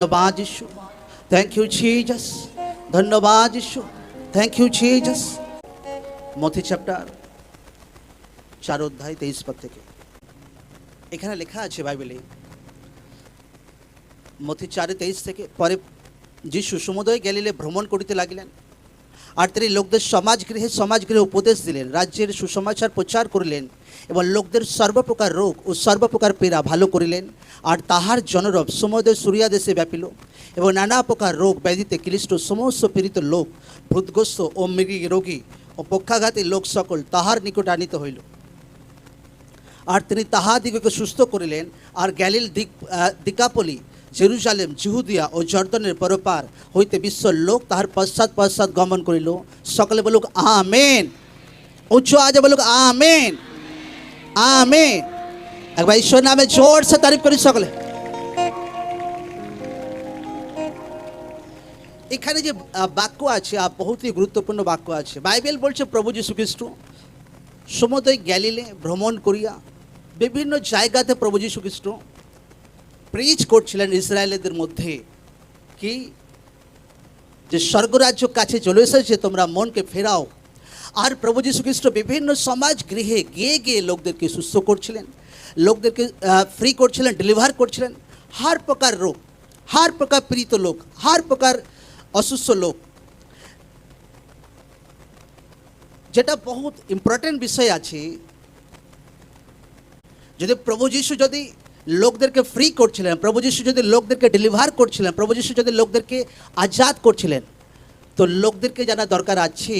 ধন্যবাদ যিশু, thank you Jesus. ধন্যবাদ যিশু, থ্যাংক ইউ জিসাস। মথি চ্যাপ্টার 4 অধ্যায় 23 পদ থেকে এখানে লেখা আছে বাইবেলে, মথি 4:23 থেকে, পরে যিশু সমুদয় গ্যালিলে ভ্রমণ করিতে লাগিলেন, আর তিনি লোকদের সমাজ গৃহে উপদেশ দিলেন, রাজ্যের সুসমাচার প্রচার করিলেন, এবং লোকদের সর্বপ্রকার রোগ ও সর্বপ্রকার পীড়া ভালো করিলেন। আর তাহার জনরব সমুদয় সুরিয়া দেশে ব্যাপিল, এবং নানা প্রকার রোগ ব্যাধিতে ক্লিষ্ট সমস্ত পীড়িত লোক, ভূতগ্রস্ত ও মৃগী রোগী ও পক্ষাঘাতী লোক সকল তাহার নিকট আনিত হইল। আর তিনি তাহাদিগকে সুস্থ করিলেন। আর গ্যালিল দিকাপলি, জেরুজালেম, জিহুদিয়া ও জর্দনের পরপার হইতে বিশ্বর লোক তাহার পশ্চাৎ গমন করিল। সকলে বলুক আমেন। উচ্চ আজে বলুক আমেন, আমেন। একবার ঈশ্বর নামে জোর সে তারিফ করি সকলে। এখানে যে বাক্য আছে, বহুতই গুরুত্বপূর্ণ বাক্য আছে। বাইবেল বলছে প্রভু যীশু খ্রিস্ট সমুদয় গ্যালিলে ভ্রমণ করিয়া বিভিন্ন জায়গাতে প্রভু যীশু খ্রিস্ট প্রিচ করছিলেন ইসরায়েলদের মধ্যে, কি যে স্বর্গরাজ্য কাছে চলে এসেছে, তোমরা মনকে ফেরাও। আর প্রভু যীশু খ্রিস্ট বিভিন্ন সমাজ গৃহে গিয়ে গিয়ে লোকদেরকে সুস্থ করছিলেন, লোকদেরকে ফ্রি করছিলেন, ডেলিভার করছিলেন। हर प्रकार रोग, हर प्रकार पीड़ित लोक, हर प्रकार অসুস্থ লোক। যেটা বহুত ইম্পর্টেন্ট বিষয় আছে, যদি প্রভু যীশু যদি লোকদেরকে ফ্রি করছিলেন, প্রভু যীশু যদি লোকদেরকে ডেলিভার করছিলেন, প্রভু যীশু যদি লোকদেরকে আজাদ করছিলেন, তো লোকদেরকে জানা দরকার আছে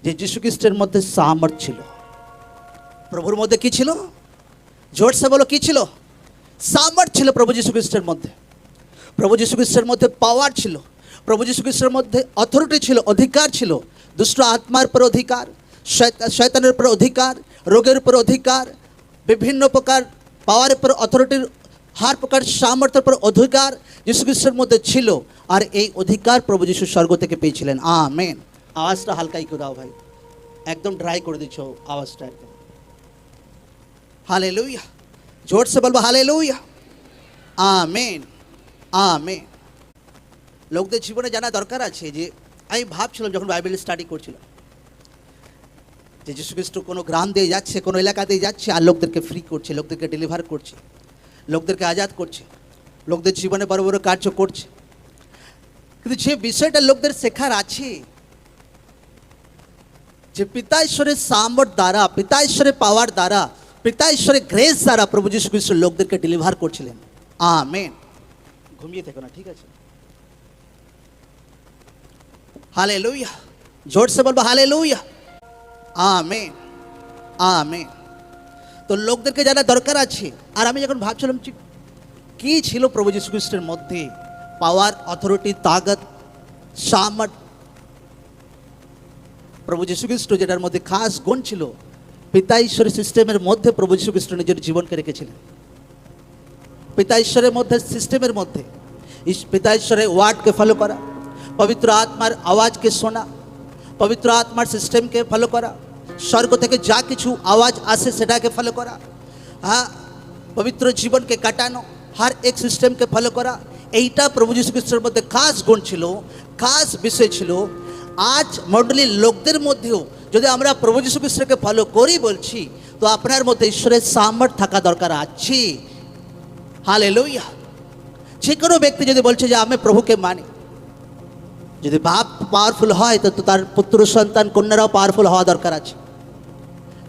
যে যীশু খ্রিস্টের মধ্যে সামর্থ্য ছিল। প্রভুর মধ্যে কি ছিল? জোরসে বলো, কি ছিল? সামর্থ্য ছিল প্রভু যীশু খ্রিস্টের মধ্যে। প্রভু যীশু খ্রিস্টের মধ্যে পাওয়ার ছিল, প্রভু যীশু খ্রিস্টের মধ্যে অথরিটি ছিল, অধিকার ছিল। দুষ্ট আত্মার উপর অধিকার, শয়তানের উপর অধিকার, রোগের উপর অধিকার, বিভিন্ন প্রকার পাওয়ারের উপর অথরিটির, হার প্রকার সামর্থ্যের উপর অধিকার যীশু খ্রিস্টের মধ্যে ছিল। আর এই অধিকার প্রভু যীশু স্বর্গ থেকে পেয়েছিলেন। আমেন। আওয়াজটা হালকাই করে দাও ভাই, একদম ড্রাই করে দিচ্ছ আওয়াজটা একদম। হালেলুয়া, জোর সে বলবো হালেলুয়া, আমেন, আমেন। লোকদের জীবনে জানা দরকার আছে যে, আমি ভাবছিলাম যখন বাইবেল স্টাডি করছিলাম, যে যীশু খ্রিস্ট কোনো গ্রাম দিয়ে যাচ্ছে, কোনো এলাকা দিয়ে যাচ্ছে, আর লোকদেরকে ফ্রি করছে, লোকদেরকে ডেলিভার করছে, লোকদেরকে আজাদ করছে, লোকদের জীবনে বড় বড় কার্য করছে। কিন্তু যে বিষয়টা লোকদের শেখার আছে, যে পিতা ঈশ্বরের সামর্থ্য দ্বারা, পিতা ঈশ্বরের পাওয়ার দ্বারা, পিতা ঈশ্বরের গ্রেস দ্বারা প্রভু যীশু খ্রিস্ট লোকদেরকে ডেলিভার করছিলেন। আমেন। ঘুমিয়ে থেকো না, ঠিক আছে? হালেলুয়া, জোর সে বলবো হালেলুয়া, আমেন, আমেন। তো লোকদেরকে জানা দরকার আছে। আর আমি যখন ভাবছিলাম কি ছিল প্রভু যীশু খ্রিস্টের মধ্যে, পাওয়ার, অথরিটি, তাগত, সামর্থ্য, প্রভু যীশু খ্রিস্ট যেটার মধ্যে খাস গুণ ছিল, পিতা ঈশ্বরের সিস্টেমের মধ্যে প্রভু যীশু খ্রিস্ট নিজের জীবনকে রেখেছিলেন। পিতা ঈশ্বরের মধ্যে, সিস্টেমের মধ্যে, পিতা ঈশ্বরের ওয়ার্ডকে ফলো করা, পবিত্র আত্মার আওয়াজকে শোনা, পবিত্র আত্মার সিস্টেমকে ফলো করা, স্বর্গ থেকে যা কিছু আওয়াজ আসে সেটাকে ফলো করা, হ্যাঁ, পবিত্র জীবনকে কাটানো, হার এক সিস্টেমকে ফলো করা, এইটা প্রভু যীশু খ্রিস্টের মধ্যে খাস গুণ ছিল, খাস বিষয় ছিল। আজ মণ্ডলীর লোকদের মধ্যেও যদি আমরা প্রভু যীশু খ্রিস্টকে ফলো করি বলছি, তো আপনার মধ্যে ঈশ্বরের সামর্থ্য থাকা দরকার আছে। হালেলুয়া। যে কোনো ব্যক্তি যদি বলছে যে আমি প্রভুকে মানি, যদি বাপ পাওয়ারফুল হয় তো তার পুত্র সন্তান কন্যারাও পাওয়ারফুল হওয়া দরকার আছে।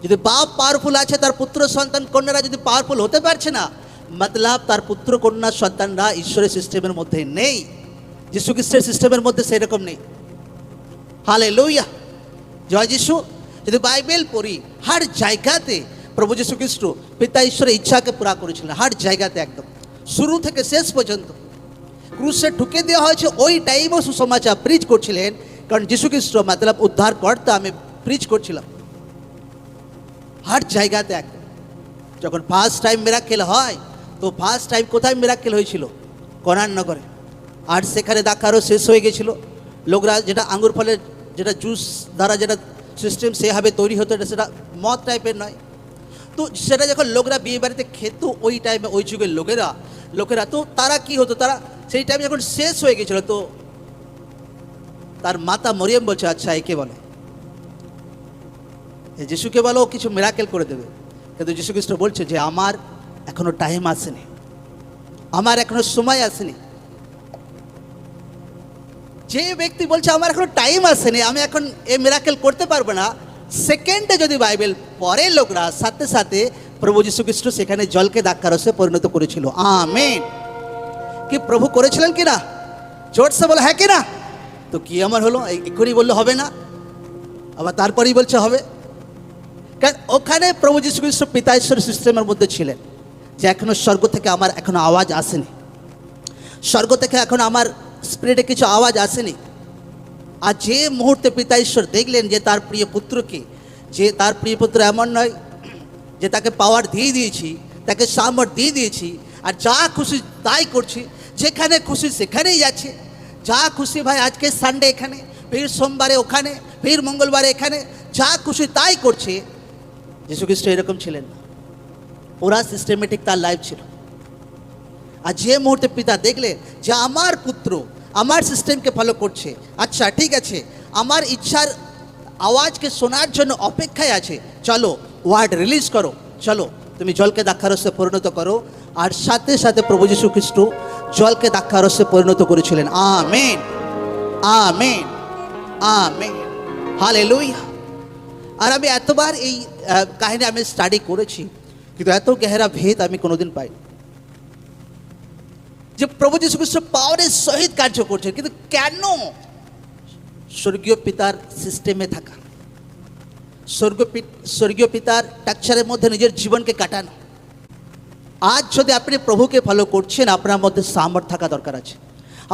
যদি বাপ পাওয়ারফুল আছে, তার পুত্র সন্তান কন্যারা যদি পাওয়ারফুল হতে পারছে না, মতলব তার পুত্র কন্যা সন্তানরা ঈশ্বরের সিস্টেমের মধ্যে নেই, যীশু খ্রিস্টের সিস্টেমের মধ্যে সেরকম নেই। হালেলুয়া, জয় যিশু। যদি বাইবেল পড়ি, হার জায়গাতে প্রভু যীশু খ্রিস্ট পিতা ঈশ্বরের ইচ্ছাকে পুরা করেছিলেন, হার জায়গাতে একদম শুরু থেকে শেষ পর্যন্ত। ক্রুশে ঢুকে দেওয়া হয়েছে, ওই টাইমও সুসমাচার প্রিচ করছিলেন, কারণ যীশু খ্রিস্ট মতলব উদ্ধার কর্তা, আমি প্রিচ করছিলাম হার জায়গাতে একদম। যখন ফার্স্ট টাইম মিরাক্কেল হয়, তো ফার্স্ট টাইম কোথায় মিরাক্কেল হয়েছিল? কনান নগরে। আর সেখানে দাকারও শেষ হয়ে গেছিলো। লোকরা যেটা আঙ্গুর ফলের যেটা জুস দ্বারা যেটা সিস্টেম সেভাবে তৈরি হতো, সেটা মদ টাইপের নয়। তো সেটা যখন লোকরা বিয়ে বাড়িতে খেত, ওই টাইমে ওই যুগের লোকেরা, তো তারা কি হতো, তারা সেই টাইম যখন শেষ হয়ে গেছিল, তো তার মাতা মরিয়ম বলছে, আচ্ছা একে বলে, যিশুকে বলো ও কিছু মিরাকেল করে দেবে। কিন্তু যিশু খ্রিস্ট বলছে যে আমার এখনো টাইম আসেনি, আমার এখনো সময় আসেনি। যে ব্যক্তি বলছে আমার এখনো টাইম আসেনি, আমি এখন এই মিরাকেল করতে পারবো না, সেকেন্ডে যদি বাইবেল পড়ে লোকরা, সাথে সাথে প্রভু যিশু খ্রিস্ট সেখানে জলকে দ্রাক্ষারসে পরিণত করেছিল। আমেন। কি প্রভু করেছিলেন কিনা? জোরসে বলো হ্যাঁ কিনা? তো কি আমার হলো? এক্ষুনি বললে হবে না, আবার তারপরেই বলছে হবে। কারণ ওখানে প্রভু যিশু খ্রিস্ট পিতা ঈশ্বর সিস্টেমের মধ্যে ছিলেন, যে এখনো স্বর্গ থেকে আমার এখনো আওয়াজ আসেনি, স্বর্গ থেকে এখন আমার স্পিরিটে কিছু আওয়াজ আসেনি। আর যে মুহূর্তে পিতা ঈশ্বর দেখলেন যে তার প্রিয় পুত্রকে, যে তার প্রিয় পুত্র এমন নয় যে তাকে পাওয়ার দিয়ে দিয়েছি, তাকে সামর্থ্য দিয়ে দিয়েছি, আর যা খুশি তাই করছি, যেখানে খুশি সেখানেই যাচ্ছে, যা খুশি ভাই আজকে সানডে এখানে, ফির সোমবারে ওখানে, ফির মঙ্গলবারে এখানে, যা খুশি তাই করছে। যিশু খ্রিস্ট এরকম ছিলেন না, পুরা সিস্টেমেটিক তার লাইফ ছিল। আর যে মুহূর্তে পিতা দেখলেন যে আমার পুত্র আমার সিস্টেমকে ফলো করছে, আচ্ছা ঠিক আছে, আমার ইচ্ছার আওয়াজকে শোনার জন্য অপেক্ষায় আছে, চলো ওয়ার্ড রিলিজ করো, চলো তুমি জলকে দ্রাক্ষারসে পরিণত করো। আর সাথে সাথে প্রভু যিশু খ্রিস্ট জলকে দ্রাক্ষারসে পরিণত করেছিলেন। Amen, amen, amen, hallelujah. আর আমি এতবার এই কাহিনী আমি স্টাডি করেছি, কিন্তু এত গেহরা ভেদ আমি কোনোদিন পাইনি, যে প্রভু যিশু খ্রিস্ট পাওয়ারের সহিত কার্য করছেন। কিন্তু কেন? স্বর্গীয় পিতার সিস্টেমে থাকা, স্বর্গীয় পিতার টাকচারের মধ্যে নিজের জীবনকে কাটানো। আজ যদি আপনি প্রভুকে ফলো করছেন, আপনার মধ্যে সামর্থ্য থাকা দরকার আছে,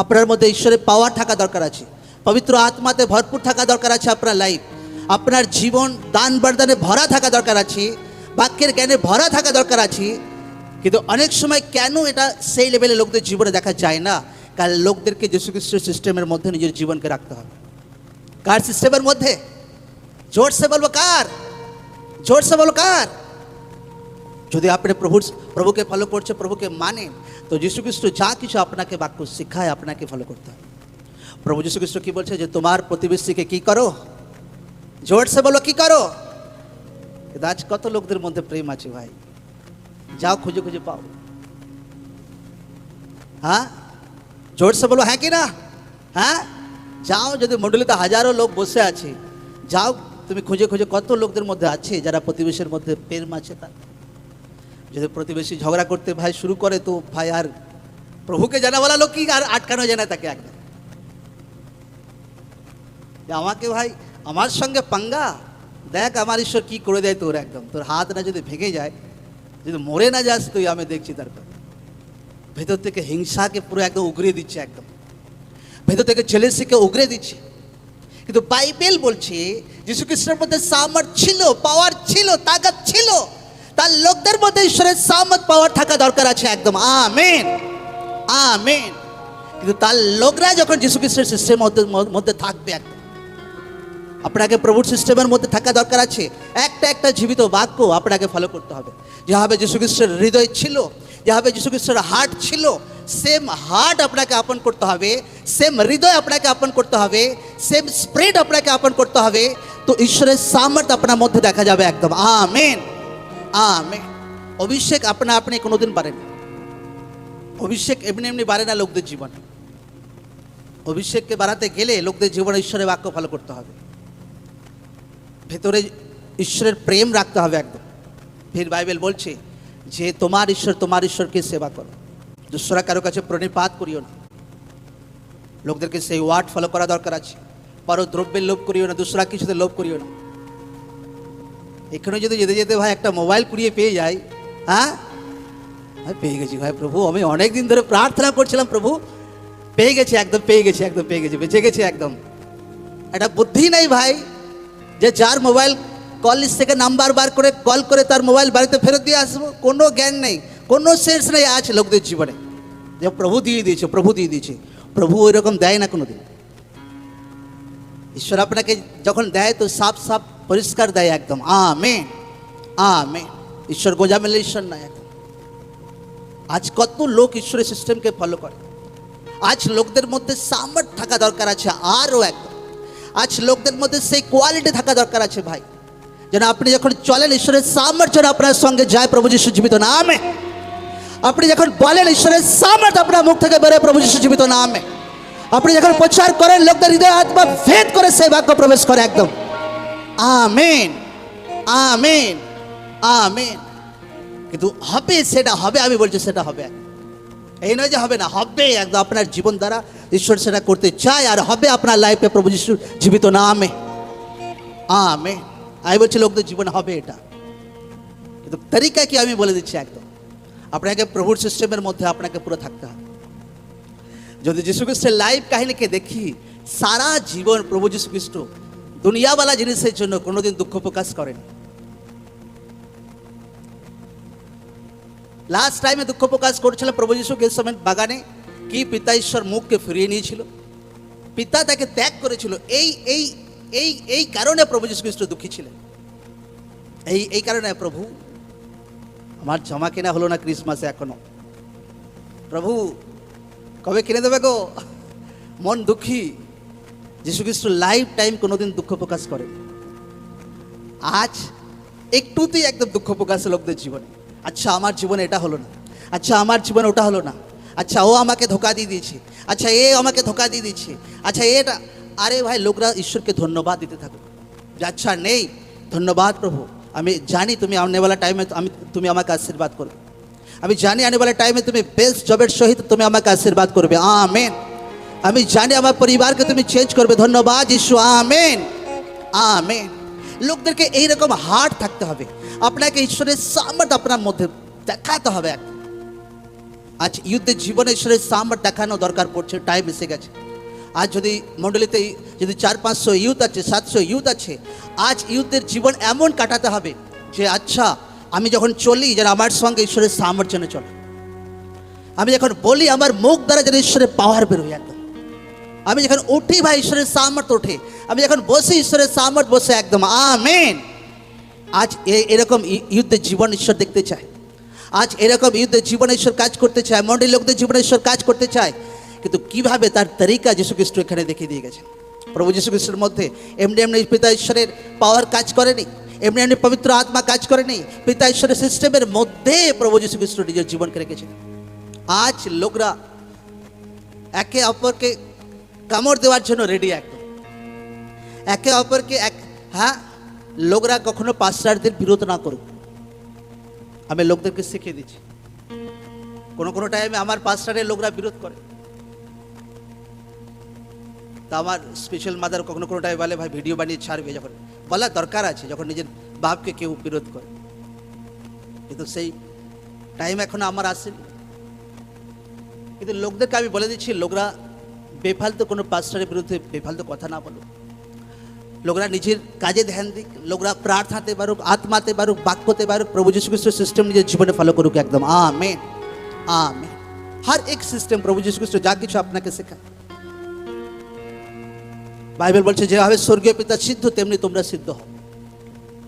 আপনার মধ্যে ঈশ্বরের পাওয়ার থাকা দরকার আছে, পবিত্র আত্মাতে ভরপুর থাকা দরকার আছে, আপনার লাইফ, আপনার জীবন দান বরদানে ভরা থাকা দরকার আছে, বাক্যের জ্ঞানে ভরা থাকা দরকার আছে। কিন্তু অনেক সময় কেন এটা সেই লেভেলে লোকদের জীবনে দেখা যায় না? কারণ লোকদেরকে যিশু খ্রিস্টের সিস্টেমের মধ্যে নিজের জীবনকে রাখতে হবে। কার সিস্টেমের মধ্যে? জোরসে বলবো কার? জোরসে বলো কার? যদি আপনি প্রভুকে ফলো করছে, প্রভুকে মানেন, তো যিশু খ্রিস্ট যা কিছু আপনাকে বাক্য শিখায় আপনাকে ফলো করতে হবে। প্রভু যিশু খ্রিস্ট কি বলছে? যে তোমার প্রতিবেশীকে কি করো? জোরসে বলো কি করো? আজ কত লোকদের মধ্যে প্রেম আছে ভাই, যাও খুঁজে খুঁজে পাও। হ্যাঁ, জোরসে বলো হ্যাঁ কি না? হ্যাঁ, যাও, যদি মণ্ডলীতে হাজারো লোক বসে আছে, যাও তুমি খুঁজে খুঁজে, কত লোকদের মধ্যে আছে যারা প্রতিবেশীর মধ্যে প্রেম আছে। তার যদি প্রতিবেশী ঝগড়া করতে ভাই শুরু করে, তো ভাই আর প্রভুকে জানা বলা লোক কি আর আটকানো যায় না তাকে একদম, যে আমাকে ভাই আমার সঙ্গে পাঙ্গা, দেখ আমার ঈশ্বর কি করে দেয় তোর, একদম তোর হাত না যদি ভেঙে যায়, যদি মরে না যাস তুই, আমি দেখছি তারপর ভেতর থেকে হিংসাকে পুরো একদম উগড়ে দিচ্ছে, একদম ভেতর থেকে জেলেসিকে উগড়ে দিচ্ছে। কিন্তু বাইবেল বলছে যিশু খ্রিস্টের মধ্যে সামর্থ্য ছিল, পাওয়ার ছিল, তাকত ছিল, তার লোকদের মধ্যে ঈশ্বরের সামর্থ্য পাওয়ার থাকা দরকার আছে, একদম। Amen, amen. কিন্তু তার লোকরা যখন যিশু খ্রিস্টের সিস্টেমের মধ্যে থাকবে, একদম আপনাকে প্রভুর সিস্টেমের মধ্যে থাকা দরকার আছে। একটা একটা জীবিত বাক্য আপনাকে ফলো করতে হবে। যেভাবে যিশু খ্রিস্টের হৃদয় ছিল, যেভাবে যিশু খ্রিস্টের হার্ট ছিল, সেম হার্ট আপনাকে আপন করতে হবে, সেম হৃদয় আপনাকে আপন করতে হবে, সেম স্পিরিট আপনাকে আপন করতে হবে। তো ঈশ্বরের সামর্থ্য আপনার মধ্যে দেখা যাবে, একদম। Amen, amen. অভিষেক আপনি কোনোদিন পারেন, অভিষেক এমনি এমনি বাড়ে না লোকদের জীবনে। অভিষেককে বাড়াতে গেলে লোকদের জীবনে ঈশ্বরের বাক্য ফলো করতে হবে, ভেতরে ঈশ্বরের প্রেম রাখতে হবে, একদম। ফির বাইবেল বলছে যে তোমার ঈশ্বরকে সেবা করো, দুসরা কারো কাছে প্রণিপাত করিও না। লোকদেরকে সেই ওয়ার্ড ফলো করা দরকার আছে। পরো দ্রব্যের লোভ করিও না, দুসরা কিছুতে লোভ করিও না। এখানে যদি যেতে যেতে ভাই একটা মোবাইল কুড়িয়ে পেয়ে যাই, হ্যাঁ পেয়ে গেছি ভাই প্রভু, আমি অনেক দিন ধরে প্রার্থনা করছিলাম, প্রভু পেয়ে গেছি, একদম পেয়ে গেছি, একদম পেয়ে গেছি, বেঁচে গেছি, একদম। এটা বুদ্ধি নাই ভাই, যে যার মোবাইল কল লিস্ট থেকে নাম্বার বার করে কল করে তার মোবাইল বাড়িতে ফেরত দিয়ে আসবো। কোনো জ্ঞান নেই, কোনো সেন্স নেই আছে লোকদের জীবনে, যে প্রভু দিয়ে দিয়েছে, প্রভু দিয়ে দিয়েছে। প্রভু ওই রকম দেয় না কোনোদিন। ঈশ্বর আপনাকে যখন দেয় তো সাফ সাফ পরিষ্কার দেয়, একদম। Amen, amen. ঈশ্বর গোজামেলে ঈশ্বর নয়, একদম। আজ কত লোক ঈশ্বরের সিস্টেমকে ফলো করে, আজ লোকদের মধ্যে সামর্থ্য থাকা দরকার আছে, আরও একদম আজ লোকদের মধ্যে সেই কোয়ালিটি থাকা দরকার আছে ভাই, যেন আপনি যখন চলেন ঈশ্বরের সামর্থ্য যেন আপনার সঙ্গে যায়। প্রভু যিশু জীবিত নামে আপনি যখন বলেন ঈশ্বরের সামর্থ্য আপনার মুখ থেকে বেরোয় প্রভু যিশু জীবিত নামে। আপনি যখন প্রচার করেন লোকদের হৃদয় আত্মা ভেদ করে সেই বাক্য প্রবেশ করে একদম। Amen, amen, amen. কিন্তু হবে, সেটা হবে, আমি বলছি সেটা হবে। এই নয় যে হবে না, হবে একদম। আপনার জীবন দ্বারা ঈশ্বর সেটা করতে চায় আর হবে আপনার লাইফে প্রভু যিশু জীবিত নামে। আমেন। আমি বলছি লোকদের জীবন হবে এটা, কিন্তু তরিকা কি আমি বলে দিচ্ছি একদম। আপনাকে প্রভুর সিস্টেমের মধ্যে আপনাকে পুরো থাকতে হবে। যদি যীশু খ্রিস্টের লাইভ কাহিনীকে দেখি, সারা জীবন প্রভু যীশু খ্রিস্ট দুনিয়াওয়ালা জিনিসের জন্য কোনোদিন দুঃখ প্রকাশ করেন। লাস্ট টাইমে দুঃখ প্রকাশ করেছিল প্রভু যীশু গেতসেমানে বাগানে, কি পিতা ঈশ্বর মুখকে ফিরিয়ে নিয়েছিল, পিতা তাকে ত্যাগ করেছিল। এই এই এই এই কারণে প্রভু যীশু খ্রিস্ট দুঃখী ছিলেন। এই কারণে প্রভু আমার জামা কেনা হলো না ক্রিসমাসে এখনো, প্রভু কবে কিনে দেবে গো, মন দুঃখী। যীশু খ্রিস্ট লাইফ টাইম কোনোদিন দুঃখ প্রকাশ করেন। আজ একটুতেই একদম দুঃখ প্রকাশ লোকদের জীবনে। আচ্ছা আমার জীবনে এটা হলো না, আচ্ছা আমার জীবনে ওটা হলো না, আচ্ছা ও আমাকে ধোকা দিয়ে দিয়েছে, আচ্ছা এ আমাকে ধোকা দিয়ে দিচ্ছে, আচ্ছা এটা। আরে ভাই, লোকরা ঈশ্বরকে ধন্যবাদ দিতে থাকো যে আচ্ছা নেই, ধন্যবাদ প্রভু, আমি জানি তুমি আনেওয়ালা টাইমে তুমি আমাকে আশীর্বাদ করবে, আমি জানি আনেওয়ালা টাইমে তুমি বেস্ট জবের সহিত তুমি আমাকে আশীর্বাদ করবে। আমেন। আমি জানি আমার পরিবারকে তুমি চেঞ্জ করবে। ধন্যবাদ যিশু। Amen, amen. লোকদেরকে এইরকম হার্ট থাকতে হবে, আপনাকে ঈশ্বরের সামর্থ্য আপনার মধ্যে দেখাতে হবে। আজ ইউথদের জীবনে ঈশ্বরের সামর্থ্য দেখানো দরকার পড়ছে, টাইম এসে গেছে। আজ যদি মণ্ডলীতে যদি 400-500 ইউথ আছে, 700 ইউথ আছে, আজ ইউথদের জীবন এমন কাটাতে হবে যে আচ্ছা আমি যখন চলি যেন আমার সঙ্গে ঈশ্বরের সামর্থ্য যেন চলে, আমি যখন বলি আমার মুখ দ্বারা যেন ঈশ্বরের পাওয়ার বেরোয় একদম, আমি যখন উঠি ভাই ঈশ্বরের সামর্থ্য ওঠে, আমি যখন বসি ঈশ্বরের সামর্থ্য বসে একদম। আমেন। আজ এরকম ইউথদের জীবন ঈশ্বর দেখতে চায়, আজ এরকম ইউথদের জীবনে ঈশ্বর কাজ করতে চায়, মণ্ডলী লোকদের জীবনে ঈশ্বর কাজ করতে চায়। কিন্তু কিভাবে তার তরিকা যীশু খ্রিস্ট এখানে দেখিয়ে দিয়ে গেছেন। প্রভু যীশু খ্রিস্টের মধ্যে এমনি এমনি পিতা ঈশ্বরের পাওয়ার কাজ করেনি, এমনি এমনি পবিত্র আত্মা কাজ করেনি, পিতা ঈশ্বরের সিস্টেমের মধ্যে প্রভু যীশু খ্রিস্ট নিজের জীবনকে রেখেছেন। আজ লোকরা একে অপরকে কামড় দেওয়ার জন্য রেডি একদম, একে অপরকে হ্যাঁ, লোকরা কখনো পাস্টারদের বিরোধ না করুক, আমি লোকদেরকে শিখিয়ে দিচ্ছি। কোনো টাইমে আমার পাস্টারের লোকরা বিরোধ করে, তা আমার স্পেশাল মাদার কখনো টাইমে বলে ভাই ভিডিও বানিয়ে ছাড়বে, যখন বলা দরকার আছে, যখন নিজের বাপকে কেউ বিরোধ করে। কিন্তু সেই টাইম এখনো আমার আসেনি। কিন্তু লোকদেরকে আমি বলে দিচ্ছি, লোকরা বেফালতু কোনো পাস্টারের বিরুদ্ধে বেফালতু কথা না বলুক, লোকরা নিজের কাজে ধ্যান দিক, লোকরা প্রার্থনাতে পারুক, আত্মাতে পারুক, বাক্যতে পারুক, প্রভু যীশু খ্রিস্টের সিস্টেম নিজের জীবনে ফলো করুক একদম। Amen, amen. हर एक সিস্টেম প্রভু যীশু খ্রিস্ট যা কিছু আপনাকে শেখায়, বাইবেল বলছে যেভাবে স্বর্গীয় পিতা সিদ্ধ তেমনি তোমরা সিদ্ধ হও।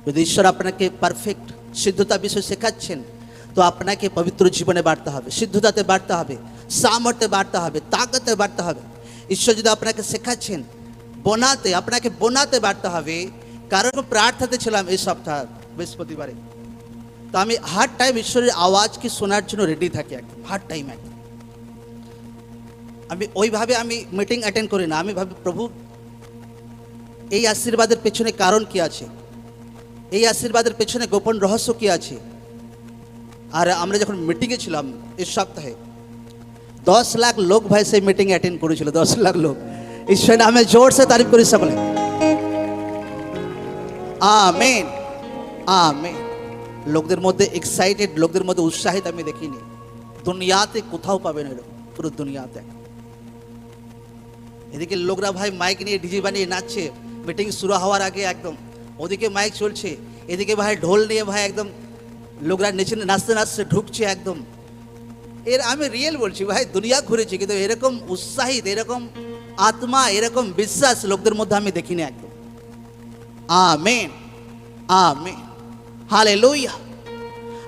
যদি ঈশ্বর আপনাকে পারফেক্ট সিদ্ধতা বিষয় শেখাচ্ছেন, তো আপনাকে পবিত্র জীবনে বাড়তে হবে, সিদ্ধতাতে বাড়তে হবে, সামর্থ্যে বাড়তে হবে, তাকতে বাড়তে হবে। ঈশ্বর যদি আপনাকে শেখাচ্ছেন আপনাকে বোনাতে বাড়তে হবে। কারণ প্রার্থনাতে ছিলাম এই সপ্তাহ বৃহস্পতিবারে, তো আমি হার টাইম ঈশ্বরের আওয়াজকে শোনার জন্য রেডি থাকি একদম, হার টাইম একদম। আমি ওইভাবে আমি মিটিং অ্যাটেন্ড করি না, আমি ভাবি প্রভু এই আশীর্বাদের পেছনে কারণ কি আছে, এই আশীর্বাদের পেছনে গোপন রহস্য কি আছে। আর আমরা যখন মিটিংয়ে ছিলাম এই সপ্তাহে 10 লাখ লোক ভাই সেই মিটিং অ্যাটেন্ড করেছিল, 10 লাখ লোক। ঈশ্বর নামে জোর সে তারিফ করি সকলে। Amen, amen. লোকদের মধ্যে এক্সাইটেড, লোকদের মধ্যে উৎসাহিত আমি দেখিনি, দুনিয়াতে কোথাও পাবেন এরকম, পুরো দুনিয়াতে। এদিকে লোকরা ভাই মাইক নিয়ে ডিজে বানিয়ে নাচছে মিটিং শুরু হওয়ার আগে একদম, ওদিকে মাইক চলছে, এদিকে ভাই ঢোল নিয়ে ভাই একদম লোকরা নেচে নাচতে নাচতে ঢুকছে একদম। আমি রিয়েল বলছি ভাই, দুনিয়া ঘুরেছি, কিন্তু এরকম উৎসাহিত, এরকম আত্মা, এরকম বিশ্বাস লোকদের মধ্যে আমি দেখিনি একদম। Amen, amen, hallelujah.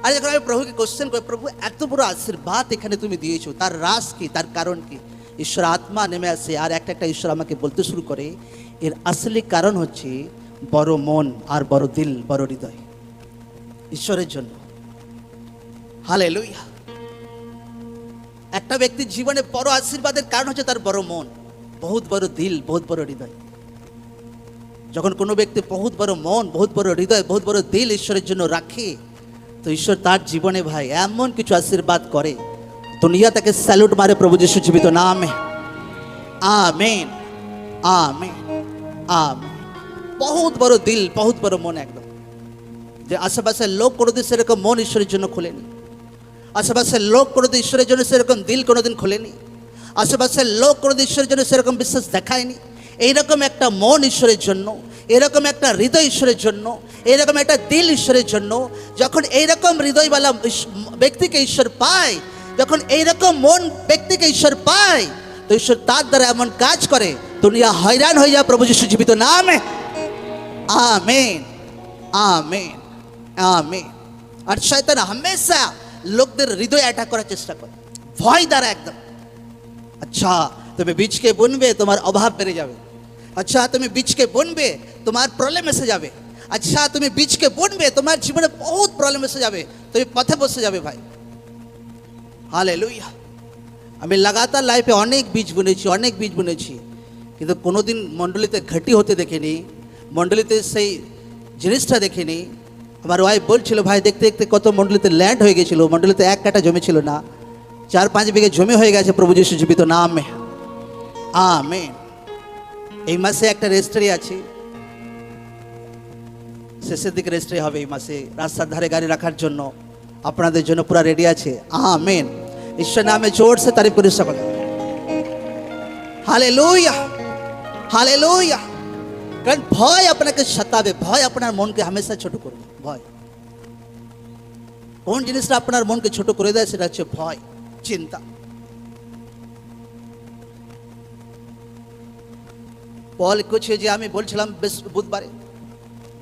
আর যখন আমি প্রভুকে কোশ্চেন করি, প্রভু এত বড় আশীর্বাদ এখানে তুমি দিয়েছো, তার রাস কি, তার কারণ কি? ঈশ্বর আত্মা নেমে আসে, আর একটা একটা ঈশ্বর আমাকে বলতে শুরু করে, এর আসলে কারণ হচ্ছে বড় মন আর বড় দিল, বড় হৃদয় ঈশ্বরের জন্য। হালেলুয়া। একটা ব্যক্তির জীবনে বড় আশীর্বাদের কারণ হচ্ছে তার বড় মন, বহুত বড় দিল, বহুত বড় হৃদয়। যখন কোনো ব্যক্তি বহুত বড় মন, বহুত বড় হৃদয়, বহুত বড় দিল ঈশ্বরের জন্য রাখে, তো ঈশ্বর তার জীবনে ভাই এমন কিছু আশীর্বাদ করে, দুনিয়া তাকে স্যালুট মারে প্রভু যিশু জীবিত নামে। Amen, amen, amen. বহুত বড় দিল, বহুত বড় মন, একদম যে আশেপাশের লোক কোনোদিন সেরকম মন ঈশ্বরের জন্য খোলেনি, আশেপাশের লোক কোনোদিন ঈশ্বরের জন্য সেরকম দিল কোনোদিন খোলেনি, আশেপাশের লোক কোনোদিন ঈশ্বরের জন্য সেরকম বিশ্বাস দেখায়নি। এইরকম একটা মন ঈশ্বরের জন্য, এরকম একটা হৃদয় ঈশ্বরের জন্য, এরকম একটা দিল ঈশ্বরের জন্য। যখন এইরকম হৃদয়ওয়ালা ব্যক্তিকে ঈশ্বর পায়, যখন এইরকম মন ব্যক্তিকে ঈশ্বর পায়, তো ঈশ্বর তার দ্বারা এমন কাজ করে দুনিয়া হয়রান হয়ে যায় প্রভু যিশু জীবিত নামে। Amen, amen, amen. আর শয়তান হামেশা লোকদের হৃদয় অ্যাটাক করার চেষ্টা করে ভয় দ্বারা একদম। আচ্ছা তুমি বীজকে বুনবে, তোমার অভাব বেড়ে যাবে। আচ্ছা তুমি বীজকে বুনবে, তোমার প্রবলেম এসে যাবে। আচ্ছা তুমি বীজকে বুনবে, তোমার জীবনে বহুত প্রবলেম এসে যাবে, তুমি পথে বসে যাবে ভাই। হালেলুয়া। আমি লাগাতার লাইফে অনেক বীজ বুনেছি, অনেক বীজ বুনেছি, কিন্তু কোনোদিন মণ্ডলীতে ঘাটি হতে দেখিনি, মণ্ডলীতে সেই জিনিসটা দেখিনি। আমার ওয়াইফ বলছিল, ভাই দেখতে দেখতে কত মণ্ডলীতে ল্যান্ড হয়ে গেছিলো, মণ্ডলীতে এক কাটা জমি ছিল না, 4-5 বিঘে জমি হয়ে গেছে প্রভু যিশু জীবিত নামে। আমেন। এই মাসে একটা রেজিস্ট্রি আছে, শেষের দিকে রেজিস্ট্রি হবে এই মাসে, রাস্তার ধারে গাড়ি রাখার জন্য আপনাদের জন্য পুরো রেডি আছে। আমেন। ঈশ্বর নামে জোর সে তারিফ করি সকলে। Hallelujah, hallelujah. কারণ ভয় আপনাকে সতাবে, ভয় আপনার মনকে হামেশা ছোট করবে। ভয়, কোন জিনিসটা আপনার মনকে ছোট করে দেয় সেটা হচ্ছে ভয়, চিন্তা। পল করছে যে আমি বলছিলাম বুধবারে,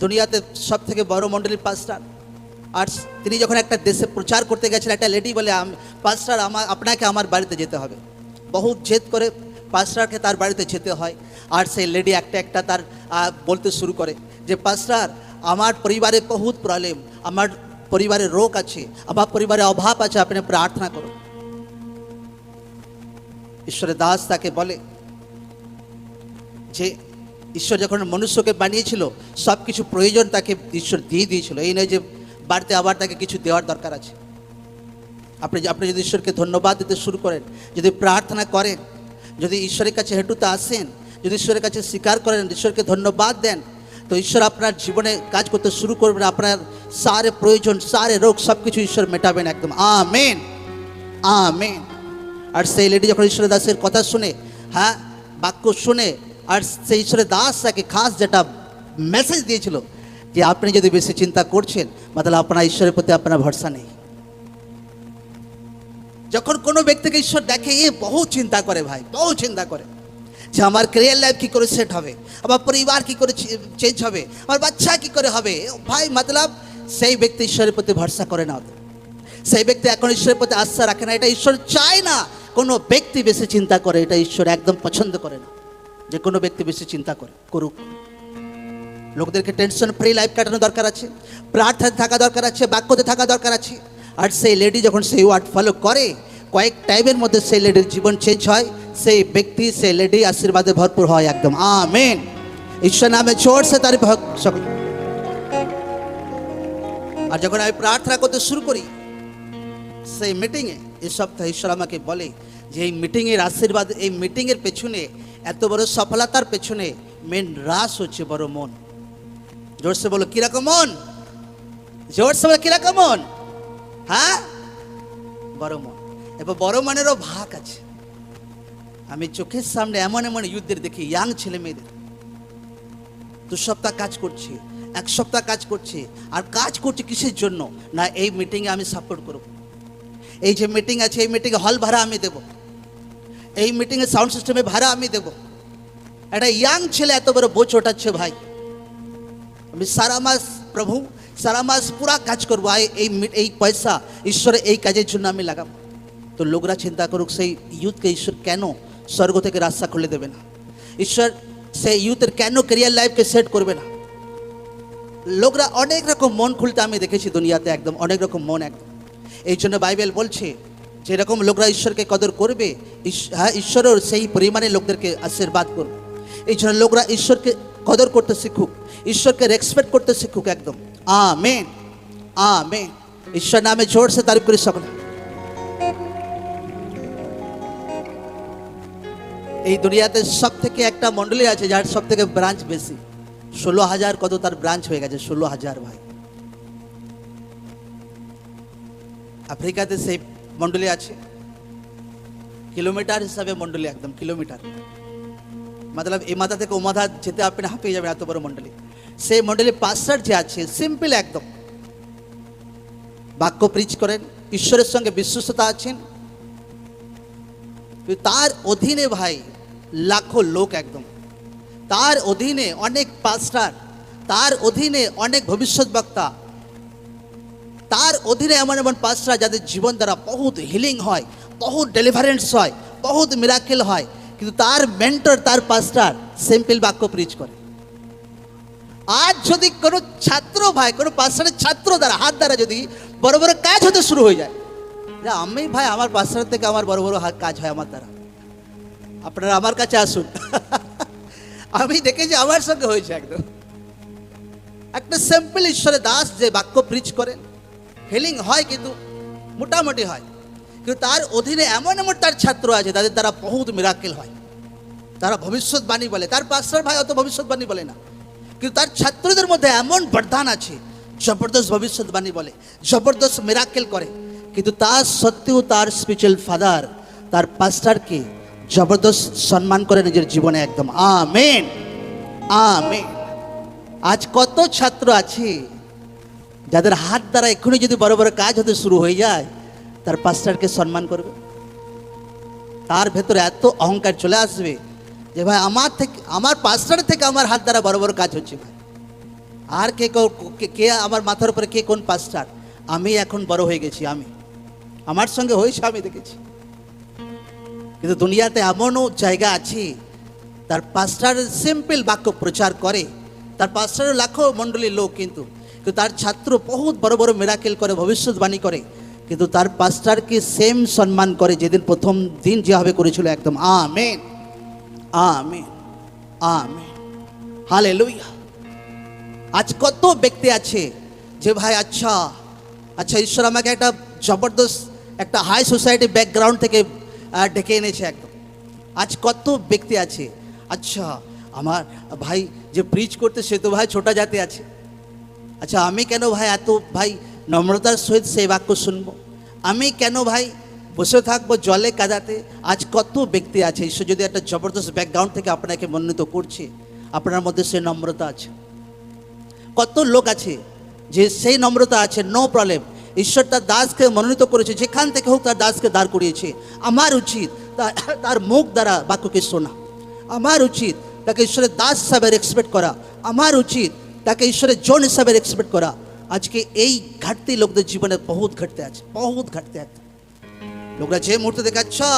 দুনিয়াতে সব থেকে বড় মণ্ডলীর পাস্টার, আর তিনি যখন একটা দেশে প্রচার করতে গেছেন, একটা লেডি বলে, পাস্টার আপনাকে আমার বাড়িতে যেতে হবে। বহুত জেদ করে পাস্টারকে তার বাড়িতে যেতে হয়। আর সেই লেডি একটা একটা তার বলতে শুরু করে যে পাস্টার আমার পরিবারে বহুত প্রবলেম, আমার পরিবারে রোগ আছে, আমার পরিবারে অভাব আছে, আপনি প্রার্থনা করুন। ঈশ্বরের দাস তাকে বলে যে ঈশ্বর যখন মনুষ্যকে বানিয়েছিল সব কিছু প্রয়োজন তাকে ঈশ্বর দিয়ে দিয়েছিল, এই নয় যে বাড়িতে আবার তাকে কিছু দেওয়ার দরকার আছে। আপনি যদি ঈশ্বরকে ধন্যবাদ দিতে শুরু করেন, যদি প্রার্থনা করেন, যদি ঈশ্বরের কাছে হেঁটুতে আসেন, যদি ঈশ্বরের কাছে স্বীকার করেন, ঈশ্বরকে ধন্যবাদ দেন, তো ঈশ্বর আপনার জীবনে কাজ করতে শুরু করবেন। আপনার সারে প্রয়োজন, সারে রোগ সব কিছু ঈশ্বর মেটাবেন একদম। Amen, amen. আর সেই লেডি যখন ঈশ্বরের দাসের কথা শুনে, হ্যাঁ বাক্য শুনে, আর সেই ঈশ্বরের দাস তাকে খাস যেটা মেসেজ দিয়েছিল যে আপনি যদি বেশি চিন্তা করছেন, মতলব আপনার ঈশ্বরের প্রতি আপনার ভরসা নেই। যখন কোনো ব্যক্তিকে ঈশ্বর দেখে, এ বহু চিন্তা করে ভাই, বহু চিন্তা করে যে আমার ক্যারিয়ার লাইফ কী করে সেট হবে, আমার পরিবার কী করে চেঞ্জ হবে, আমার বাচ্চা কী করে হবে। ভাই মতলব সেই ব্যক্তি ঈশ্বরের প্রতি ভরসা করে না, সেই ব্যক্তি এখন ঈশ্বরের প্রতি আস্থা রাখে না। এটা ঈশ্বর চায় না কোনো ব্যক্তি বেশি চিন্তা করে, এটা ঈশ্বর একদম পছন্দ করে না যে কোনো ব্যক্তি বেশি চিন্তা করুক। লোকদেরকে টেনশন ফ্রি লাইফ কাটানো দরকার আছে, প্রার্থনা থাকা দরকার আছে, বাক্যতে থাকা দরকার আছে। আর সেই লেডি যখন সেই ওয়ার্ড ফলো করে, কয়েক টাইমের মধ্যে সেই লেডির জীবন চেঞ্জ হয়, সেই ব্যক্তি, সেই লেডি আশীর্বাদে ভরপুর হয় একদম। আমেন। ঈশ্বর নামে জোর সে তারিফ হোক সকলে। আর যখন আমি প্রার্থনা করতে শুরু করি সেই মিটিংয়ে, এই সপ্তাহে ঈশ্বর আমাকে বলে যে এই মিটিংয়ের আশীর্বাদ, এই মিটিংয়ের পেছনে, এত বড় সফলতার পেছনে মেন রাস হচ্ছে বড় মন। জোরসে বলো কিরকম মন, জোরসে বলো কিরকম মন। হ্যাঁ, বড় মন। এবার বড় মনেরও ভাগ আছে। আমি চোখের সামনে এমন এমন ইউথদের দেখি, ইয়াং ছেলে মেয়েদের 2 সপ্তাহ কাজ করছে, 1 সপ্তাহ কাজ করছে, আর কাজ করছে কিসের জন্য না, এই মিটিংয়ে আমি সাপোর্ট করব, এই যে মিটিং আছে এই মিটিংয়ে হল ভাড়া আমি দেব, এই মিটিংয়ে সাউন্ড সিস্টেমে ভাড়া আমি দেব। একটা ইয়াং ছেলে এত বড় বোঝ ওঠাচ্ছে ভাই, আমি সারা মাস প্রভু, সারা মাস পুরা কাজ করবো, এই পয়সা ঈশ্বরের এই কাজের জন্য আমি লাগাবো। তো লোকরা চিন্তা করুক সেই ইউথকে ঈশ্বর কেন স্বর্গ থেকে রাস্তা খুলে দেবে না। ঈশ্বর সেই ইউথের কেন ক্যারিয়ার লাইফকে সেট করবে না? লোকরা অনেক রকম মন খুলতে আমি দেখেছি দুনিয়াতে, একদম অনেক রকম মন একদম। এই জন্য বাইবেল বলছে যেরকম লোকরা ঈশ্বরকে কদর করবে, হ্যাঁ, ঈশ্বরও সেই পরিমাণে লোকদেরকে আশীর্বাদ করবে। এই জন্য লোকরা ঈশ্বরকে কদর করতে শিখুক, ঈশ্বরকে রেসপেক্ট করতে শিখুক একদম। Amen, amen. ঈশ্বর নামে জোর সে তারিফ করি সকলে। এই দুনিয়াতে সব থেকে একটা মণ্ডলী আছে যার সব থেকে ব্রাঞ্চ বেশি, 16,000 কত তার ব্রাঞ্চ হয়ে গেছে, 16,000 ভাই। আফ্রিকাতে সেই মণ্ডলী আছে, কিলোমিটার হিসাবে মণ্ডলী, একদম কিলোমিটার, মতলব এই মাথা থেকে ও মাথা যেতে আপনি হাঁপিয়ে যাবেন, এত বড় মণ্ডলী। সেই মণ্ডলী পাস্টার যে আছে সিম্পল একদম, বাক্য প্রিচ করেন, ঈশ্বরের সঙ্গে বিশ্বস্ততা আছেন, তার অধীনে ভাই লাখো লোক একদম, তার অধীনে অনেক পাস্টার, তার অধীনে অনেক ভবিষ্যৎবক্তা, তার অধীনে এমন এমন পাস্টার যাদের জীবন দ্বারা বহুত হিলিং হয়, বহুত ডেলিভারেন্স হয়, বহুত মিরাকেল হয়, কিন্তু তার মেন্টর, তার পাস্টার সিম্পল বাক্য প্রিচ করে। আজ যদি কোনো ছাত্র ভাই, কোনো পাস্টারের ছাত্র দ্বারা, হাত দ্বারা যদি বড় বড় কাজ হতে শুরু হয়ে যায়, আমি ভাই আমার পাস্টার থেকে আমার বড় বড় কাজ হয় আমার দ্বারা, আপনারা আমার কাছে আসুন। আমি দেখেছি আমার সঙ্গে হয়েছে একদম। একটা সিম্পল ঈশ্বরের দাস যে বাক্য প্রিচ করেন, হিলিং হয় কিন্তু মোটামুটি হয়, কিন্তু তার অধীনে এমন এমন তার ছাত্র আছে তাদের দ্বারা বহুত মিরাকেল হয়, তারা ভবিষ্যৎবাণী বলে। তার পাস্টার ভাই অত ভবিষ্যৎবাণী বলে না, কিন্তু তার ছাত্রদের মধ্যে এমন বরদান আছে, জবরদস্ত ভবিষ্যৎবাণী বলে, জবরদস্ত মিরাকেল করে, কিন্তু তার সত্ত্বেও তার স্পিরিচুয়াল ফাদার, তার পাস্টারকে জবরদস্ত সম্মান করে নিজের জীবনে একদম। Amen, amen. আজ কত ছাত্র আছে যাদের হাত দ্বারা এক্ষুনি যদি বড় বড় কাজ হতে শুরু হয়ে যায়, তার পাস্টারকে সম্মান করবে, তার ভেতরে এত অহংকার চলে আসবে যে ভাই আমার থেকে, আমার পাস্টার থেকে আমার হাত দ্বারা বড় বড় কাজ হচ্ছে ভাই, আর কে আমার মাথার উপরে কে কোন পাস্টার, আমি এখন বড় হয়ে গেছি, আমি আমার সঙ্গে হয়েছে, আমি দেখেছি। কিন্তু দুনিয়াতে এমনও জায়গা আছে তার পাস্টার সিম্পল বাক্য প্রচার করে, তার পাস্টারের লাখো মণ্ডলীর লোক, কিন্তু তার ছাত্র বহুত বড় বড় মিরাকেল করে, ভবিষ্যৎবাণী করে, কিন্তু তার পাস্টারকে সেম সম্মান করে যেদিন প্রথম দিন যেভাবে করেছিল একদম। Amen, amen, amen, hallelujah. আজ কত ব্যক্তি আছে যে ভাই আচ্ছা আচ্ছা ঈশ্বর আমাকে একটা জবরদস্ত একটা হাই সোসাইটি ব্যাকগ্রাউন্ড থেকে ডেকে এনেছে একদম। আজ কত ব্যক্তি আছে, আচ্ছা আমার ভাই যে প্রিচ করতে সে তো ভাই ছোটা জাতি আছে, আচ্ছা আমি কেন ভাই এত ভাই নম্রতার সহিত সেই বাক্য শুনবো, আমি কেন ভাই বসে থাকবো জলে কাদাতে। আজ কত ব্যক্তি আছে, ঈশ্বর যদি একটা জবরদস্ত ব্যাকগ্রাউন্ড থেকে আপনাকে মনোনীত করছে, আপনার মধ্যে সেই নম্রতা আছে। কত লোক আছে যে সেই নম্রতা আছে, নো প্রবলেম, ঈশ্বর তার দাসকে মনোনীত করেছে, যেখান থেকে হোক তার দাসকে দাঁড় করিয়েছে। আমার উচিত তার মুখ দ্বারা বাক্যকে শোনা, আমার উচিত তাকে ঈশ্বরের দাস হিসাবে রেসপেক্ট করা, আমার উচিত তাকে ঈশ্বরের জন হিসাবে রেসপেক্ট করা। আজকে এই ঘাটতি লোকদের জীবনে বহুত ঘটতে আছে, বহুত ঘটতে আছে। লোকরা যে মুহূর্তে দেখে আচ্ছা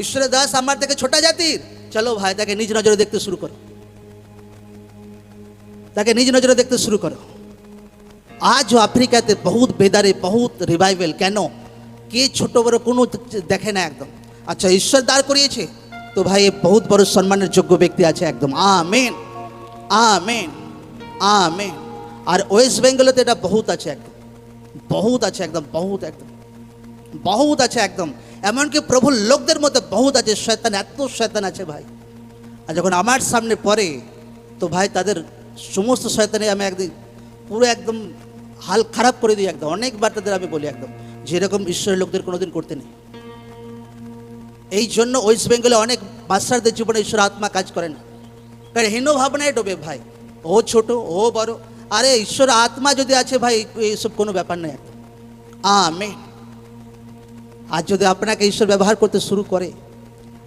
ঈশ্বরের দাস আমার থেকে ছোটা জাতির, চলো ভাই তাকে নিজ নজরে দেখতে শুরু করো, তাকে নিজ নজরে দেখতে শুরু করো। আজও আফ্রিকাতে বহুত বেদারে, বহুত রিভাইভেল, কেন কে ছোট বড় কোনো দেখে না একদম। আচ্ছা ঈশ্বর দাঁড় করিয়েছে তো ভাই বহুত বড় সম্মানের যোগ্য ব্যক্তি আছে একদম। Amen, amen, amen. আর ওয়েস্ট বেঙ্গলে তো এটা বহুত আছে একদম, বহুত আছে একদম, বহুত একদম, বহুত আছে একদম। এমনকি প্রভুর লোকদের মধ্যে বহুত আছে শয়তান, এত শয়তান আছে ভাই। আর যখন আমার সামনে পড়ে তো ভাই তাদের সমস্ত শয়তানে আমি একদিন পুরো একদম হাল খারাপ করে দিই একদম। অনেকবার তাদের আমি বলি একদম যেরকম ঈশ্বরের লোকদের কোনোদিন করতে নেই। এই জন্য ওয়েস্ট বেঙ্গলে অনেক বাচ্চাদের জীবনে ঈশ্বর আত্মা কাজ করে না, কারণ হীন ভাবনায় ডোবে ভাই, ও ছোট ও বড়, আরে ঈশ্বর আত্মা যদি আছে ভাই এইসব কোনো ব্যাপার নেই একদম। আমেন। আজ যদি আপনাকে ঈশ্বর ব্যবহার করতে শুরু করে,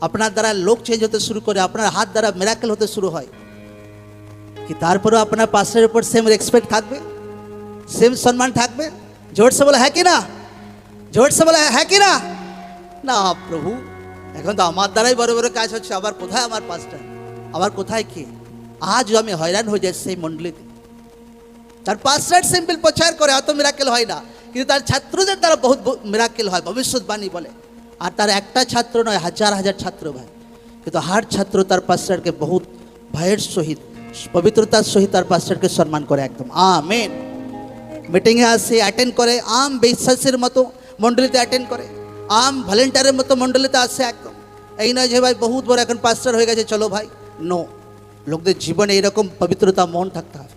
আপনার দ্বারা লোক চেঞ্জ হতে শুরু করে, আপনার হাত দ্বারা মিরাকেল হতে শুরু হয়, কি তারপরেও আপনার পাশের উপর সেম রেসপেক্ট থাকবে, সেম সম্মান থাকবে? জোর সে বলে হ্যাঁ কি না, জোর সে বলে হ্যাঁ কি না? না প্রভু, এখন তো আমার দ্বারাই বড় বড় কাজ হচ্ছে, আবার কোথায় আমার পাস্টার, আবার কোথায় কে? আজও আমি হয়রান হয়ে যাই সেই মণ্ডলীতে। তার পাস্টার সিম্পল প্রচার করে, অত মিরাকেল হয় না, কিন্তু তার ছাত্রদের দ্বারা বহুত মিরাকেল হয়, ভবিষ্যৎবাণী বলে। আর তার একটা ছাত্র নয়, হাজার হাজার ছাত্র ভাই, কিন্তু হার ছাত্র তার পাস্টারকে বহুত ভয়ের সহিত, পবিত্রতার সহিত তার পাস্টারকে সম্মান করে একদম। আমেন। মিটিংয়ে আসে, অ্যাটেন্ড করে, আম বিশ্বাসের মতো মণ্ডলীতে অ্যাটেন্ড করে, আম ভলেন্টিয়ারের মতো মণ্ডলীতে আসে একদম। এই নয় যে ভাই বহুত বড় এখন পাস্টার হয়ে গেছে, চলো ভাই, নো। লোকদের জীবনে এরকম পবিত্রতা মন থাকতে হবে,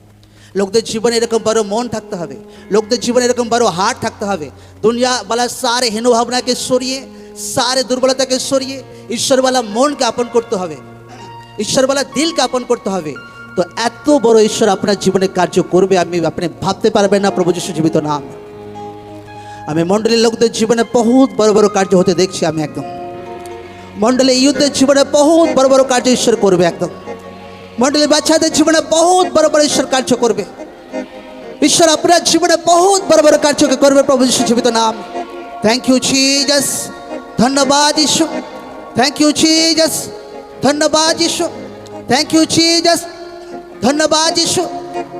লোকদের জীবনে এরকম বড় মন থাকতে হবে, লোকদের জীবনে এরকম বড় হার্ট থাকতে হবে। দুনিয়া वाला सारे হীন ভাবনাকে সরিয়ে, सारे দুর্বলতাকে সরিয়ে ঈশ্বরওয়ালা মনকে আপন করতে হবে, ঈশ্বরওয়ালা দিলকে আপন করতে হবে। তো এত বড় ঈশ্বর আপনার জীবনে কার্য করবে আমি আপনি ভাবতে পারবেন না। প্রভু যিশু জীবিত নাম। আমি মণ্ডলীর লোকদের জীবনে বহুত বড় বড় কার্য হতে দেখছি আমি একদম। মণ্ডলী ইউথদের জীবনে বহুত বড় বড় কার্য ঈশ্বর করবে একদম। মণ্ডলী বাচ্চাদের জীবনে বহুত বড় বড় ঈশ্বর কার্য করবে। ঈশ্বর আপনার জীবনে বহুত বড় বড় কার্যকে করবে। প্রভু যিশু জীবিত নাম। Thank you Jesus. ধন্যবাদ যিশু। Thank you Jesus. ধন্যবাদ যিশু। Thank you Jesus. ধন্যবাদ যিশু।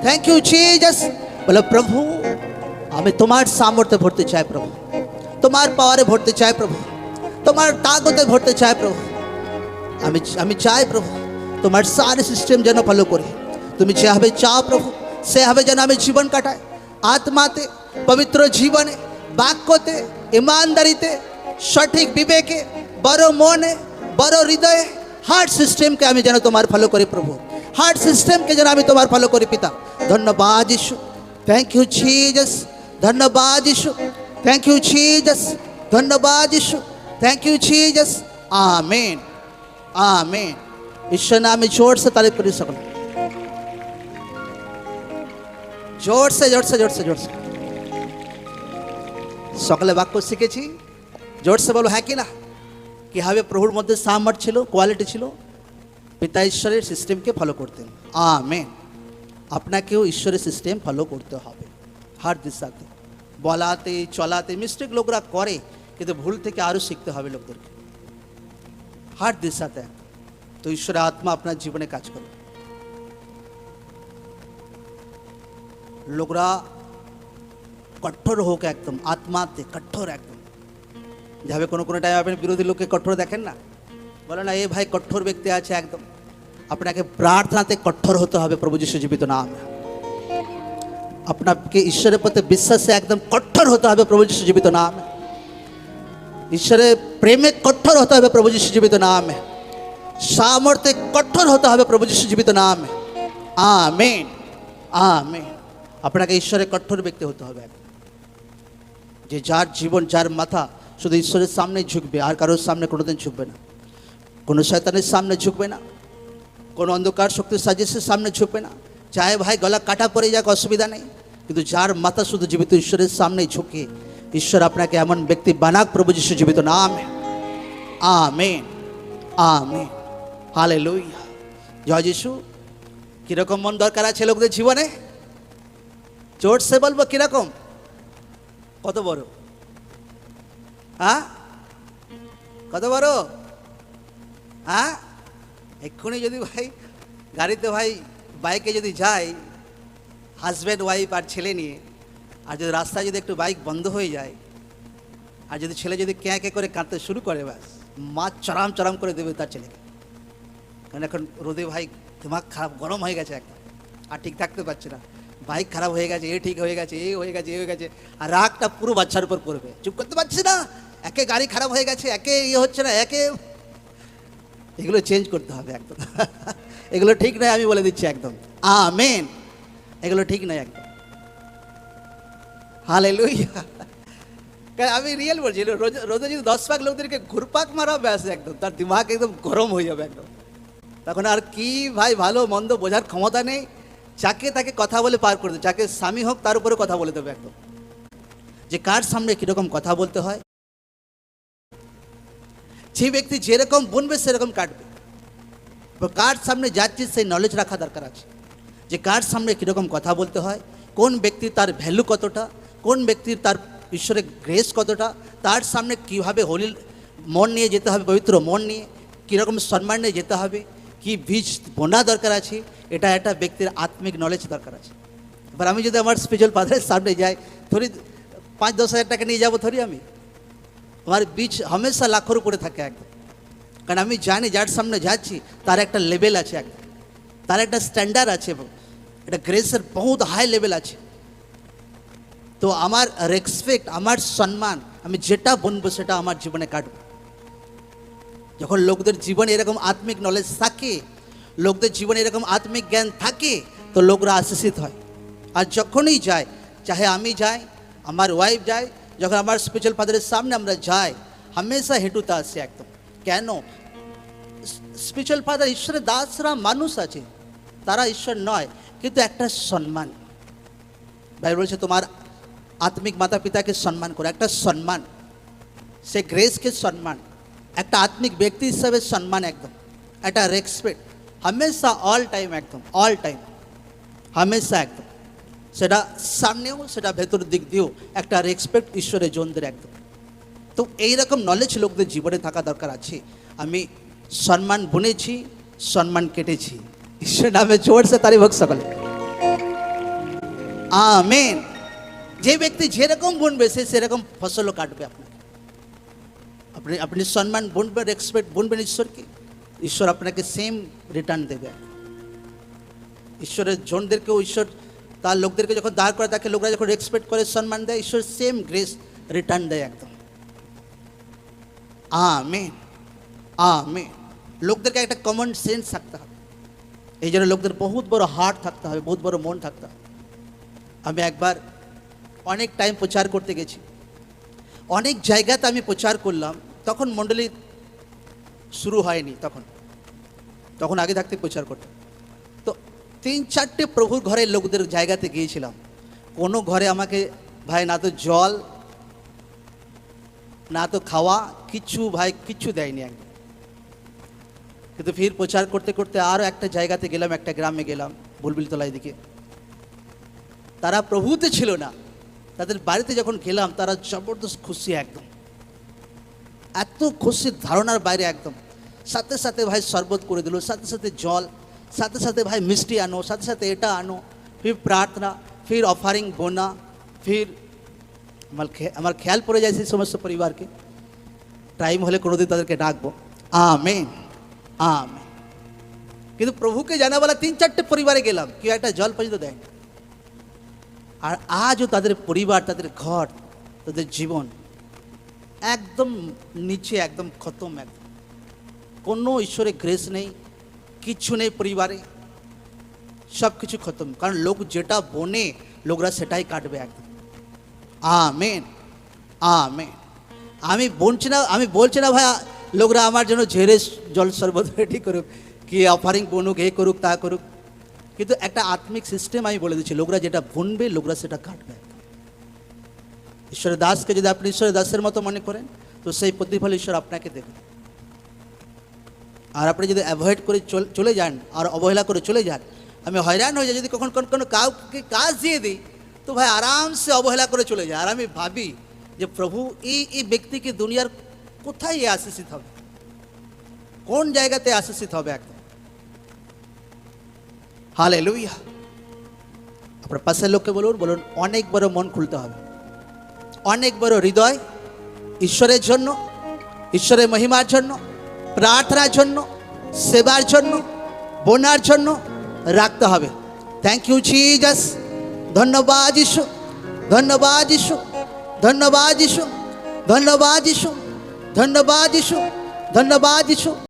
Thank you Jesus. বলো প্রভু আমি তোমার সামর্থ্যে ভরতে চাই প্রভু, তোমার পাওয়ারে ভরতে চাই প্রভু, তোমার তাকতে ভরতে চাই প্রভু। আমি চাই প্রভু তোমার সারে সিস্টেম যেন ফলো করি, তুমি যেভাবে চাও প্রভু সেভাবে যেন আমি জীবন কাটাই। আত্মাতে, পবিত্র জীবনে, বাক্যতে, ইমানদারিতে, সঠিক বিবেকে, বড় মনে, বড় হৃদয়ে, হার্ট সিস্টেমকে আমি যেন তোমার ফলো করি প্রভু, হার্ট সিস্টেমকে যেন আমি তোমার ফলো করি পিতা। ধন্যবাদ যিশু। Thank you Jesus. ধন্যবাদ যিশু। Thank you Jesus. ধন্যবাদ যিশু। Thank you Jesus. आमीन आमीन। ईश्वर नाम में जोर से तारीफ करी सकल, जोर से जोर से जोर से जोर से सकले वाक्य शिखेছি। जोर से बोलो है कि ना, কিভাবে প্রভুর মধ্যে সামর্থ্য ছিল, কোয়ালিটি ছিল, পিতা ঈশ্বরের সিস্টেমকে ফলো করতেন। আমেন। আপনাকেও ঈশ্বরের সিস্টেম ফলো করতে হবে হার দিশাতে, বলাতে, চলাতে। মিস্টেক লোকরা করে, কিন্তু ভুল থেকে আরও শিখতে হবে লোকদেরকে হার দিশাতে। তো ঈশ্বরের আত্মা আপনার জীবনে কাজ করবে। লোকরা কঠোর হোক একদম, আত্মাতে কঠোর একদম। যাবে কোনো কোনো টাইম আপনি বিরোধী লোককে কঠোর দেখেন না, বলে না এ ভাই কঠোর ব্যক্তি আছে একদম। আপনাকে প্রার্থনাতে কঠোর হতে হবে প্রভু যিশু জীবিত নাম। আপনাকে ঈশ্বরের প্রতি বিশ্বাসে একদম কঠোর হতে হবে প্রভু যিশু জীবিত নাম। ঈশ্বরের প্রেমে কঠোর হতে হবে প্রভু যিশু জীবিত নাম। সামর্থ্যে কঠোর হতে হবে প্রভু যিশু জীবিত নাম। Amen amen. আপনাকে ঈশ্বরের কঠোর ব্যক্তি হতে হবে, যে যার জীবন, যার মাথা শুধু ঈশ্বরের সামনে ঝুঁকবে, আর কারোর সামনে কোনোদিন ঝুঁকবে না, কোনো শয়তানের সামনে ঝুঁকবে না, কোনো অন্ধকার শক্তির সাজিশের সামনে ঝুঁকবে না। চাहे ভাই গলা কাটা পড়ে যাক, অসুবিধা নেই, কিন্তু যার মাথা শুধু জীবিত ঈশ্বরের সামনে ঝুঁকে, ঈশ্বর আপনাকে এমন ব্যক্তি বানাক প্রভু যিশু জীবিত নাম। Amen amen. হালেলুয়া। জয় যিশু। কীরকম মন দরকার আছে লোকদের জীবনে? জোর সে বলবো কীরকম? কত বড়? হ্যাঁ কত বড়? হ্যাঁ এক্ষুনি যদি ভাই গাড়িতে, ভাই বাইকে যদি যাই, হাজব্যান্ড ওয়াইফ আর ছেলে নিয়ে, আর যদি রাস্তায় যদি একটু বাইক বন্ধ হয়ে যায়, আর যদি ছেলে যদি ক্যাঁ করে কাঁদতে শুরু করে, ব্যাস মা চরাম চরাম করে দেবে তার ছেলেকে। কারণ এখন রোদে ভাই দিমাগ খারাপ, গরম হয়ে গেছে একদম, আর ঠিক থাকতে পারছে না। বাইক খারাপ হয়ে গেছে, এ ঠিক হয়ে গেছে, এ হয়ে গেছে, এ হয়ে গেছে, আর রাগটা পুরো বাচ্চার উপর পড়বে। চুপ করতে পারছি না, একে গাড়ি খারাপ হয়ে গেছে, একে ইয়ে হচ্ছে না, একে। এগুলো চেঞ্জ করতে হবে একদম। এগুলো ঠিক নয়, আমি বলে দিচ্ছি একদম। আমেন। এগুলো ঠিক নয় একদম। হালেলুয়া। আমি রিয়েল বলছি, রোদে যদি 10 পাক লোকদেরকে ঘুরপাক মারা, ব্যাস একদম তার দিমাগ একদম গরম হয়ে যাবে একদম। তখন আর কি ভাই ভালো মন্দ বোঝার ক্ষমতা নেই, যাকে তাকে কথা বলে পার করে দেবে। যাকে স্বামী হোক তার উপরে কথা বলে দেবে একদম, যে কার সামনে কীরকম কথা বলতে হয়। যে ব্যক্তি যেরকম বুনবে সেরকম কাটবে। কার সামনে যাচ্ছে সেই নলেজ রাখা দরকার আছে, যে কার সামনে কীরকম কথা বলতে হয়, কোন ব্যক্তির তার ভ্যালু কতটা, কোন ব্যক্তির তার ঈশ্বরের গ্রেস কতটা, তার সামনে কীভাবে মন নিয়ে যেতে হবে, পবিত্র মন নিয়ে কীরকম সম্মান নিয়ে যেতে হবে, কি বীজ বোনা দরকার আছে, এটা একটা ব্যক্তির আত্মিক নলেজ দরকার আছে। এবার আমি যদি আমার স্পিরিচুয়াল ফাদারের সামনে যাই, থরি 5-10 হাজার টাকা নিয়ে যাবো থরি আমি, আমার বীজ হামেশা লাখের উপরে থাকে একদম। কারণ আমি জানি যার সামনে যাচ্ছি তার একটা লেভেল আছে, একদম তার একটা স্ট্যান্ডার্ড আছে, এবং এটা গ্রেসের বহুত হাই লেভেল আছে। তো আমার রেসপেক্ট, আমার সম্মান, আমি যেটা বলবো সেটা আমার জীবনে কাটবো। যখন লোকদের জীবনে এরকম আত্মিক নলেজ থাকে, লোকদের জীবনে এরকম আত্মিক জ্ঞান থাকে, তো লোকরা আশীষিত হয়। আর যখনই যায়, চাহে আমি যাই, আমার ওয়াইফ যায়, যখন আমার স্পিরিচুয়াল ফাদারের সামনে আমরা যাই, হামেশা হেঁটুতে আসে একদম। কেন? স্পিরিচুয়াল ফাদার ঈশ্বরের দাসরা মানুষ আছে, তারা ঈশ্বর নয়, কিন্তু একটা সম্মান। বাইবেল বলছে তোমার আত্মিক মাতা পিতাকে সম্মান করো, একটা সম্মান, সে গ্রেসকে সম্মান, একটা আত্মিক ব্যক্তি হিসাবে সম্মান, একদম একটা রেসপেক্ট হামেশা, অল টাইম, একদম অল টাইম, হামেশা একদম। সেটা সামনেও, সেটা ভেতর দিক দিয়েও একটা রেসপেক্ট ঈশ্বরের জনদের একদম। তো এইরকম নলেজ লোকদের জীবনে থাকা দরকার আছে। আমি সম্মান বুনেছি, সম্মান কেটেছি। ঈশ্বর নামে জোরসে তারিফ হোক সকলে, আমেন। যে ব্যক্তি যেরকম বুনবে সে সেরকম ফসলও কাটবে। আপনি আপনি সম্মান বুনবেন, রেসপেক্ট বুনবেন ঈশ্বরকে, ঈশ্বর আপনাকে সেম রিটার্ন দেবে। ঈশ্বরের জনদেরকেও ঈশ্বর তার লোকদেরকে যখন দাঁড় করে, তাকে লোকরা যখন রেসপেক্ট করে, সম্মান দেয়, ঈশ্বর সেম গ্রেস রিটার্ন দেয় একদম। Amen, amen. লোকদেরকে একটা কমন সেন্স থাকতে হবে, এই জন্য লোকদের বহুত বড় হার্ট থাকতে হবে, বহুত বড় মন থাকতে হবে। আমি একবার অনেক টাইম প্রচার করতে গেছি, অনেক জায়গাতে আমি প্রচার করলাম, তখন মণ্ডলী শুরু হয়নি, তখন আগে থাকতে প্রচার করতাম। তো 3-4টে প্রভুর ঘরের লোকদের জায়গাতে গিয়েছিলাম, কোনো ঘরে আমাকে ভাই না তো জল, না তো খাওয়া, কিছু ভাই কিচ্ছু দেয়নি একদম। কিন্তু ফির প্রচার করতে করতে আরও একটা জায়গাতে গেলাম, একটা গ্রামে গেলাম, বুলবুলতলায় দিকে। তারা প্রভুতে ছিল না, তাদের বাড়িতে যখন গেলাম তারা জবরদস্ত খুশি, একদম এত খুশির ধারণার বাইরে একদম। সাথে সাথে ভাই শরবত করে দিল, সাথে সাথে জল, সাথে সাথে ভাই মিষ্টি আনো, সাথে সাথে এটা আনো, ফির প্রার্থনা, ফির অফারিং বোনা, ফির আমার খেয়াল পড়ে যায় সেই সমস্ত পরিবারকে, টাইম হলে কোনোদিন তাদেরকে ডাকবো। Amen, amen. কিন্তু প্রভুকে জানাবেলা 3-4টে পরিবারে গেলাম, কেউ একটা জল পর্যন্ত দেয়নি। আর আজও তাদের পরিবার, তাদের ঘর, তাদের জীবন একদম নিচে, একদম খতম, একদম কোনো ঈশ্বরের গ্রেস নেই, কিচ্ছু নেই পরিবারে, সব কিছু খতম। কারণ লোক যেটা বনে লোকরা সেটাই কাটবে একদম। Amen, amen. আমি বলছি না ভাই লোকরা আমার জন্য ঝেড়ে জল শরবত রেডি করুক, কি অফারিং বনুক, এ করুক তা করুক, কিন্তু একটা আত্মিক সিস্টেম আমি বলে দিচ্ছি, লোকরা যেটা বুনবে লোকরা সেটা কাটবে। ঈশ্বরের দাসকে যদি আপনি ঈশ্বরের দাসের মতো মনে করেন, তো সেই প্রতিফল ঈশ্বর আপনাকে দেবেন। আর আপনি যদি অ্যাভয়েড করে চলে যান আর অবহেলা করে চলে যান, আমি হয়রান হয়ে যাই যদি কখন কোনো কাউকে কাজ দিয়ে দিই, তো ভাই আরামসে অবহেলা করে চলে যায়। আর আমি ভাবি যে প্রভু এই ব্যক্তিকে দুনিয়ার কোথায় আশীষিত হবে, কোন জায়গাতে আশীষিত হবে একদম। হালেলুয়া। আপনার পাশের লোককে বলুন অনেক বড় মন খুলতে হবে, অনেক বড় হৃদয় ঈশ্বরের জন্য, ঈশ্বরের মহিমার জন্য, প্রার্থনার জন্য, সেবার জন্য, বোনার জন্য রাখতে হবে। Thank you Jesus. ধন্যবাদ যিশু, ধন্যবাদ যিশু, ধন্যবাদ যিশু, ধন্যবাদ যিশু, ধন্যবাদ যিশু, ধন্যবাদ যিশু।